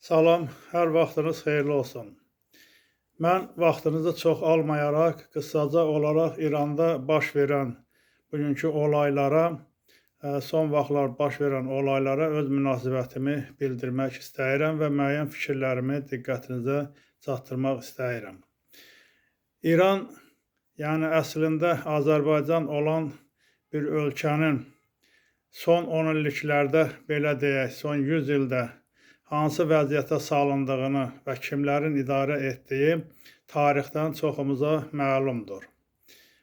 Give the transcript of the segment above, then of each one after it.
Salam, hər vaxtınız xeyirli olsun. Mən vaxtınızı çox almayaraq, qısaca olaraq İranda baş verən bugünkü olaylara, son vaxtlar baş verən olaylara öz münasibətimi bildirmək istəyirəm və müəyyən fikirlərimi diqqətinizə çatdırmaq istəyirəm. İran, yəni əslində Azərbaycan olan bir ölkənin son 10 illiklərdə, belə deyək, son 100 ildə hansı vəziyyətə salındığını və kimlərin idarə etdiyi tarixdən çoxumuza məlumdur.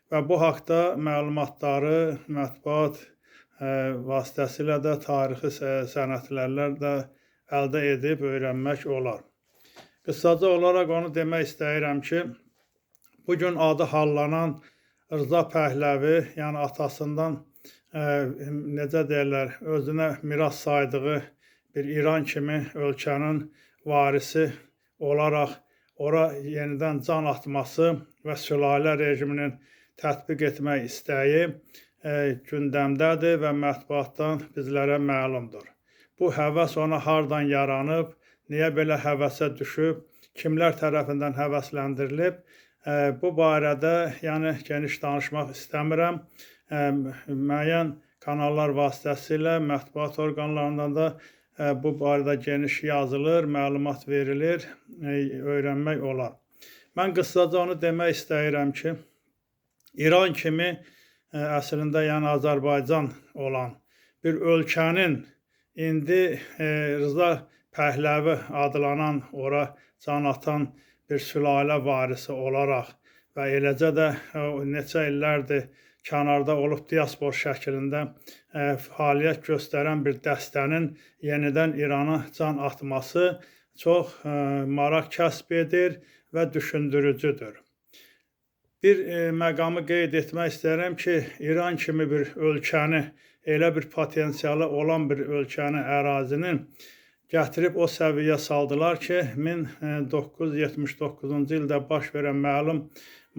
Və bu haqda məlumatları mətbuat vasitəsilə də tarixi sənədlərlə də əldə edib öyrənmək olar. Qısaca olaraq onu demək istəyirəm ki, bugün adı hallanan Rza Pəhləvi, yəni atasından necə deyirlər, özünə miras saydığı bir İran kimi ölkənin varisi olaraq ora yenidən can atması və sülalə rejiminin tətbiq etmək istəyi gündəmdədir və mətbuatdan bizlərə məlumdur. Bu həvəs ona hardan yaranıb, niyə belə həvəsə düşüb, kimlər tərəfindən həvəsləndirilib, bu barədə yəni geniş danışmaq istəmirəm. Müəyyən kanallar vasitəsilə mətbuat orqanlarından da bu barədə geniş yazılır, məlumat verilir, öyrənmək olar. Mən qısaca onu demək istəyirəm ki, İran kimi əslində yəni Azərbaycan olan bir ölkənin indi Rza Pəhləvi adlanan, ora can atan bir sülalə varisi olaraq və eləcə də neçə illərdir kənarda olub diaspor şəklində fəaliyyət göstərən bir dəstənin yenidən İrana can atması çox maraq kəsb edir və düşündürücüdür. Bir məqamı qeyd etmək istəyirəm ki, İran kimi bir ölkəni, elə bir potensialı olan bir ölkəni, ərazinin gətirib o səviyyə saldılar ki, 1979-cu ildə baş verən məlum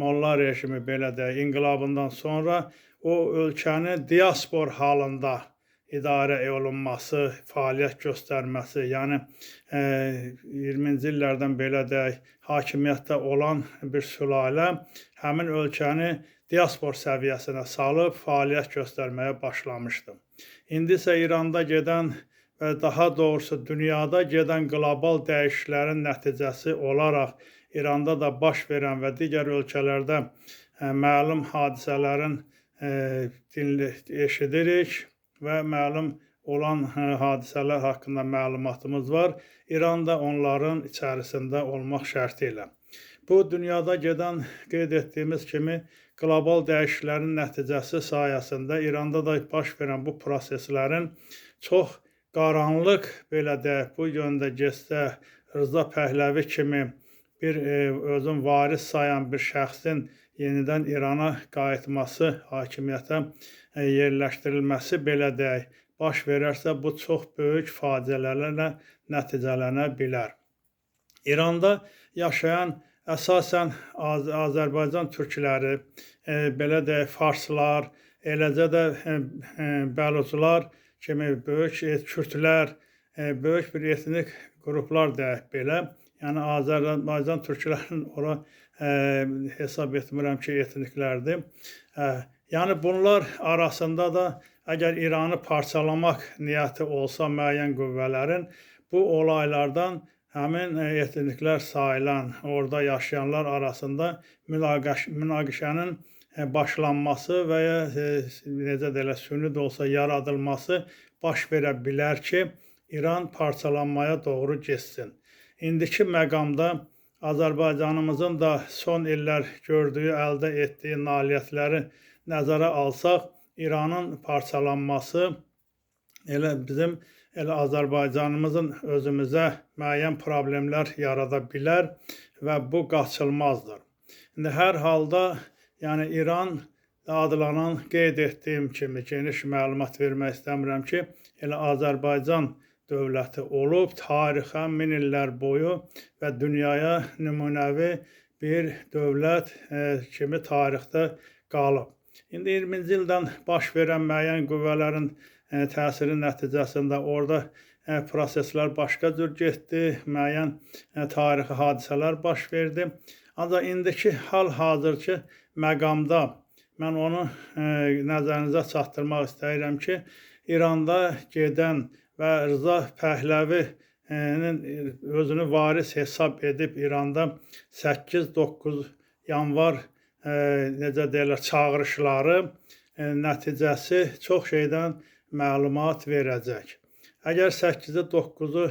Molla rejimi, belə deyək, inqilabından sonra o ölkəni diaspor halında idarə olunması, fəaliyyət göstərməsi, yəni 20-ci illərdən belə deyək, hakimiyyətdə olan bir sülalə həmin ölkəni diaspor səviyyəsinə salıb fəaliyyət göstərməyə başlamışdı. İndi isə İranda gedən və daha doğrusu dünyada gedən qlobal dəyişikliklərin nəticəsi olaraq İranda da baş verən və digər ölkələrdə məlum hadisələrin eşidirik və məlum olan hadisələr haqqında məlumatımız var. İran da onların içərisində olmaq şərti ilə. Bu, dünyada gedən, qeyd etdiyimiz kimi, qlobal dəyişikliklərin nəticəsi sayəsində İranda da baş verən bu proseslərin çox qaranlıq, belə deyək, bu yöndə getsə, Rza Pəhləvi kimi bir özün varis sayan bir şəxsin yenidən İrana qayıtması, hakimiyyətə yerləşdirilməsi, belə deyək, baş verərsə, bu çox böyük faciələrlə nəticələnə bilər. İranda yaşayan əsasən Azərbaycan türkləri, belə deyək, farslar, eləcə də bəluclar kimi böyük kürdlər, böyük bir etnik qruplar deyək belə, yəni Azərbaycan türklərinin ora hesab etmirəm ki, etniklərdir. Yəni bunlar arasında da əgər İranı parçalamaq niyyəti olsa müəyyən qüvvələrin, bu olaylardan həmin etniklər sayılan, orada yaşayanlar arasında münaqişənin başlanması və ya necə deyirlər, süni də olsa yaradılması baş verə bilər ki, İran parçalanmaya doğru getsin. İndiki məqamda Azərbaycanımızın da son illər gördüyü, əldə etdiyi nailiyyətləri nəzərə alsaq, İranın parçalanması elə bizim Azərbaycanımızın özümüzə müəyyən problemlər yarada bilər və bu qaçılmazdır. İndi hər halda, yəni İran adlanan, qeyd etdiyim kimi, geniş məlumat vermək istəmirəm ki, elə Azərbaycan dövləti olub, tarixə 1000 illər boyu və dünyaya nümunəvi bir dövlət kimi tarixdə qalıb. İndi 20-ci ildən baş verən müəyyən qüvvələrin təsiri nəticəsində orada proseslər başqa cür getdi, müəyyən tarixi hadisələr baş verdi. Ancaq indiki hal-hazırki məqamda mən onu nəzərinizə çatdırmaq istəyirəm ki, İranda gedən və Rza Pəhləvinin özünü varis hesab edib İranda 8-9 yanvar necə deyirlər, çağırışları nəticəsi çox şeydən məlumat verəcək. Əgər 8-i 9-u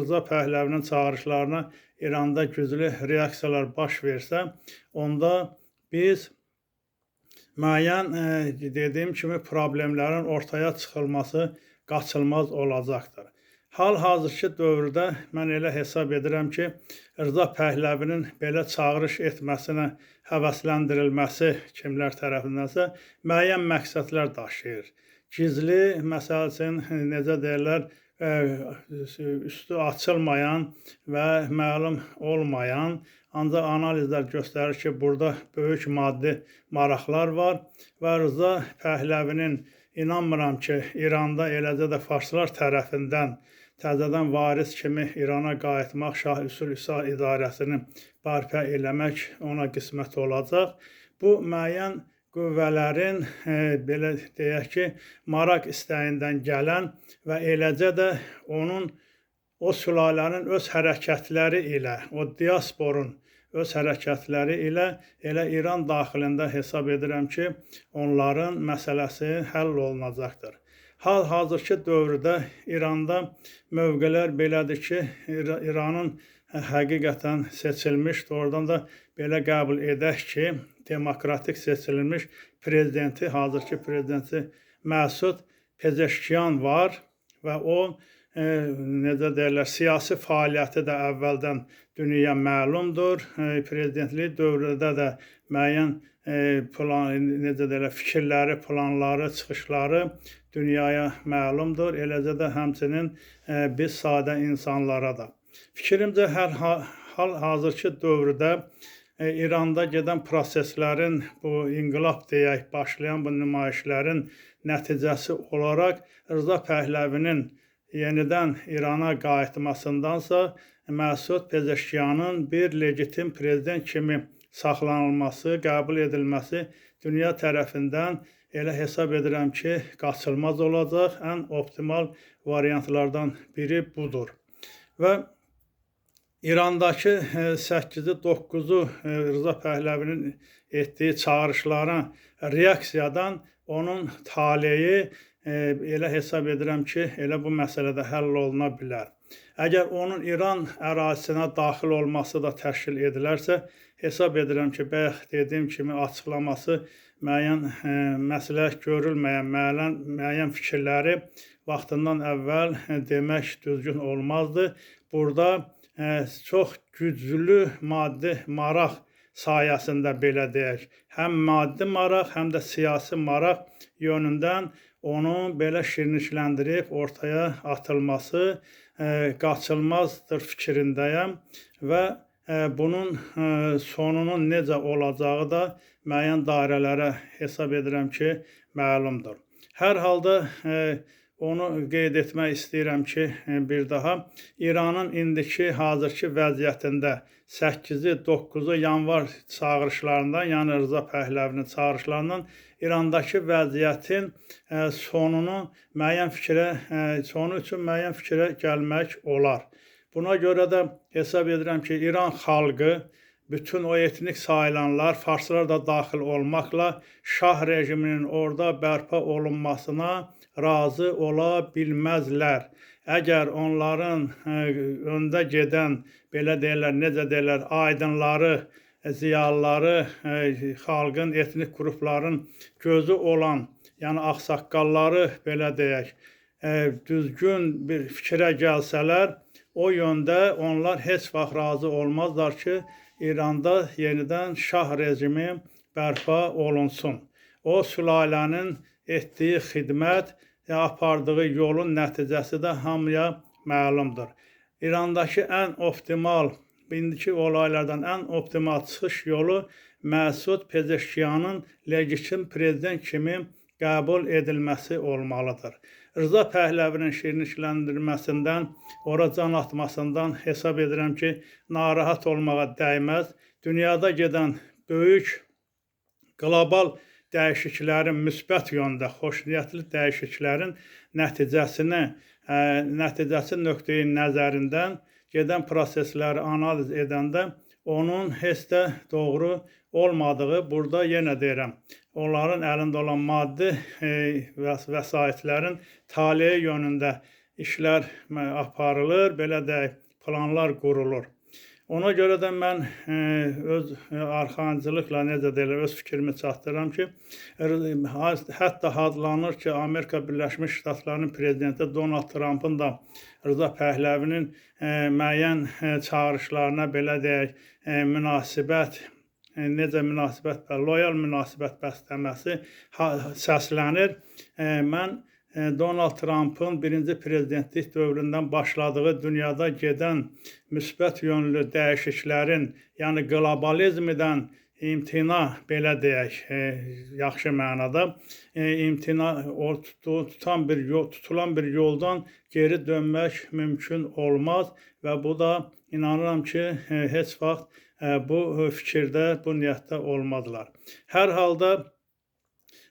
Rza Pəhləvinin çağırışlarına İranda güclü reaksiyalar baş versə, onda biz müəyyən dediyim kimi problemlərin ortaya çıxılması qaçılmaz olacaqdır. Hal-hazırki dövrdə mən elə hesab edirəm ki, Rza Pəhləvinin belə çağırış etməsinə həvəsləndirilməsi kimlər tərəfindənsə müəyyən məqsədlər daşıyır. Gizli, məsəl üçün, necə deyirlər, üstü açılmayan və məlum olmayan, ancaq analizlər göstərir ki, burada böyük maddi maraqlar var və Rza Pəhləvinin inanmıram ki, İranda eləcə də farslar tərəfindən təzədən varis kimi İrana qayıtmaq, Şah Üsul İsa idarəsini bərpa eləmək ona qismət olacaq. Bu müəyyən qüvvələrin, belə deyək ki, maraq istəyindən gələn və eləcə də o sülalənin öz hərəkətləri ilə, o diasporun öz hərəkətləri ilə elə İran daxilində hesab edirəm ki, onların məsələsi həll olunacaqdır. Hal-hazırki dövrdə İranda mövqelər belədir ki, İranın həqiqətən seçilmişdir. Oradan da belə qəbul edək ki, demokratik seçilmiş prezidenti, hazırki prezidenti Məsud Pezeşkiyan var və o, necə deyirlər, siyasi fəaliyyəti də əvvəldən dünyaya məlumdur. Prezidentlik dövründə də müəyyən necə deyirlər, fikirləri, planları, çıxışları dünyaya məlumdur. Eləcə də həmçinin biz sadə insanlara da. Fikrimcə, hal-hazırki dövrdə İranda gedən proseslərin, bu inqilab deyək, başlayan bu nümayişlərin nəticəsi olaraq Rza Pəhləvinin yenidən İrana qayıtmasındansa Məsud Pezeşkiyanın bir legitim prezident kimi saxlanılması, qəbul edilməsi dünya tərəfindən elə hesab edirəm ki, qaçılmaz olacaq. Ən optimal variantlardan biri budur. Və İrandakı 8-i 9-u Rza Pəhləvinin etdiyi çağırışlara reaksiyadan onun taleyi elə hesab edirəm ki, elə bu məsələdə həll oluna bilər. Əgər onun İran ərazisinə daxil olması da təşkil edilərsə, hesab edirəm ki, bayaq dediyim kimi açıqlaması müəyyən məsləhət görülməyən, müəyyən fikirləri vaxtından əvvəl demək düzgün olmazdı. Burada çox güclü maddi maraq sayəsində, belə deyək, həm maddi maraq, həm də siyasi maraq yönündən onu belə şirinlikləndirib ortaya atılması qaçılmazdır fikrindəyəm və bunun sonunun necə olacağı da müəyyən dairələrə hesab edirəm ki, məlumdur. Hər halda onu qeyd etmək istəyirəm ki, bir daha İranın indiki hazırki vəziyyətində 8-i 9-u yanvar çağırışlarından, yəni Rza Pəhləvinin çağırışlarından İrandakı vəziyyətin sonu üçün müəyyən fikrə gəlmək olar. Buna görə də hesab edirəm ki, İran xalqı, bütün o etnik sayılanlar, farslar da daxil olmaqla Şah rejiminin orada bərpa olunmasına razı ola bilməzlər. Əgər onların öndə gedən, belə deyirlər, necə deyirlər, aydınları, ziyalıları, xalqın, etnik qrupların gözü olan, yəni ağsaqqalları, belə deyək, düzgün bir fikrə gəlsələr, o yöndə onlar heç vaxt razı olmazlar ki, İranda yenidən Şah rejimi bərpa olunsun. O sülalənin etdiyi xidmət, apardığı yolun nəticəsi də hamıya məlumdur. İrandakı ən optimal, indiki olaylardan ən optimal çıxış yolu Məsud Pezeşkiyanın legitim prezident kimi qəbul edilməsi olmalıdır. Rza Pəhləvinin şirinlikləndirməsindən, ora can atmasından hesab edirəm ki, narahat olmağa dəyməz. Dünyada gedən böyük qlobal dəyişikliklərin müsbət yöndə, xoşniyyətli dəyişikliklərin nəticəsi nöqteyi nəzərindən gedən prosesləri analiz edəndə onun heç də doğru olmadığı burada yenə deyirəm. Onların əlində olan maddi vəsaitlərin taleyi yönündə işlər aparılır, belə deyək, planlar qurulur. Ona görə də mən öz arxayıncılıqla, necə deyirlər, öz fikrimi çatdırıram ki, hətta adlanır ki, Amerika Birləşmiş Ştatlarının prezidenti Donald Trump'ın da Rza Pəhləvinin müəyyən çağırışlarına, belə deyək, loyal münasibət bəsləməsi səslənir. Mən Donald Trump'ın birinci prezidentlik dövründən başladığı dünyada gedən müsbət yönlü dəyişikliklərin, yəni qlobalizmdən imtina, belə deyək, yaxşı mənada tutulan bir yoldan geri dönmək mümkün olmaz və bu da inanıram ki, heç vaxt bu fikirdə, bu niyyətdə olmadılar. Hər halda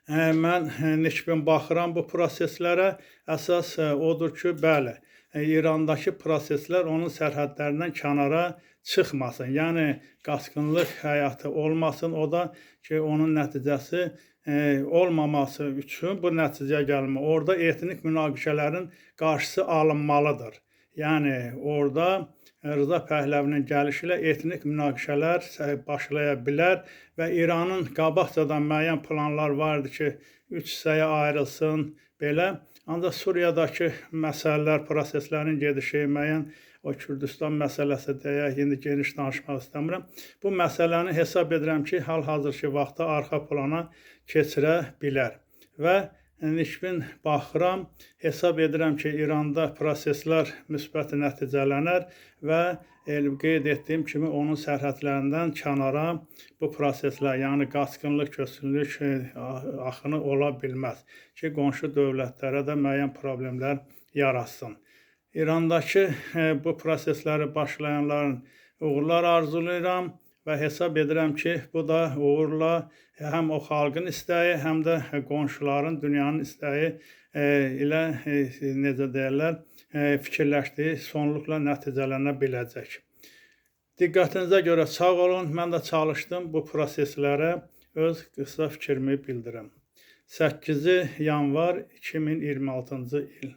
mən nisbən baxıram bu proseslərə. Əsas odur ki, bəli, İrandakı proseslər onun sərhədlərindən kənara çıxmasın. Yəni, qaçqınlıq həyatı olmasın. O da ki, onun nəticəsi olmaması üçün bu nəticəyə gəlmə. Orada etnik münaqişələrin qarşısı alınmalıdır. Yəni, orada Rza Pəhləvinin gəlişi ilə etnik münaqişələr başlaya bilər və İranın qabaqcadan müəyyən planlar vardı ki, 3 hissəyə ayrılsın, belə. Ancaq Suriyadakı məsələlər, proseslərin gedişi, müəyyən o Kürdistan məsələsi deyək, indi geniş danışmaq istəmirəm. Bu məsələni hesab edirəm ki, hal-hazırki vaxtda arxa plana keçirə bilər. Və nisbən baxıram, hesab edirəm ki, İranda proseslər müsbət nəticələnər və qeyd etdiyim kimi onun sərhədlərindən kənara bu proseslər, yəni qaçqınlıq, köçkünlük axını ola bilməz ki, qonşu dövlətlərə də müəyyən problemlər yaratsın. İrandakı bu prosesləri başlayanların uğurlar arzulayıram və hesab edirəm ki, bu da uğurla həm o xalqın istəyi, həm də qonşuların, dünyanın istəyi ilə, necə deyirlər, fikirləşdiyi sonluqla nəticələnə biləcək. Diqqətinizə görə sağ olun. Mən də çalışdım bu proseslərə öz qısa fikrimi bildirim. 8 yanvar 2026-cı il.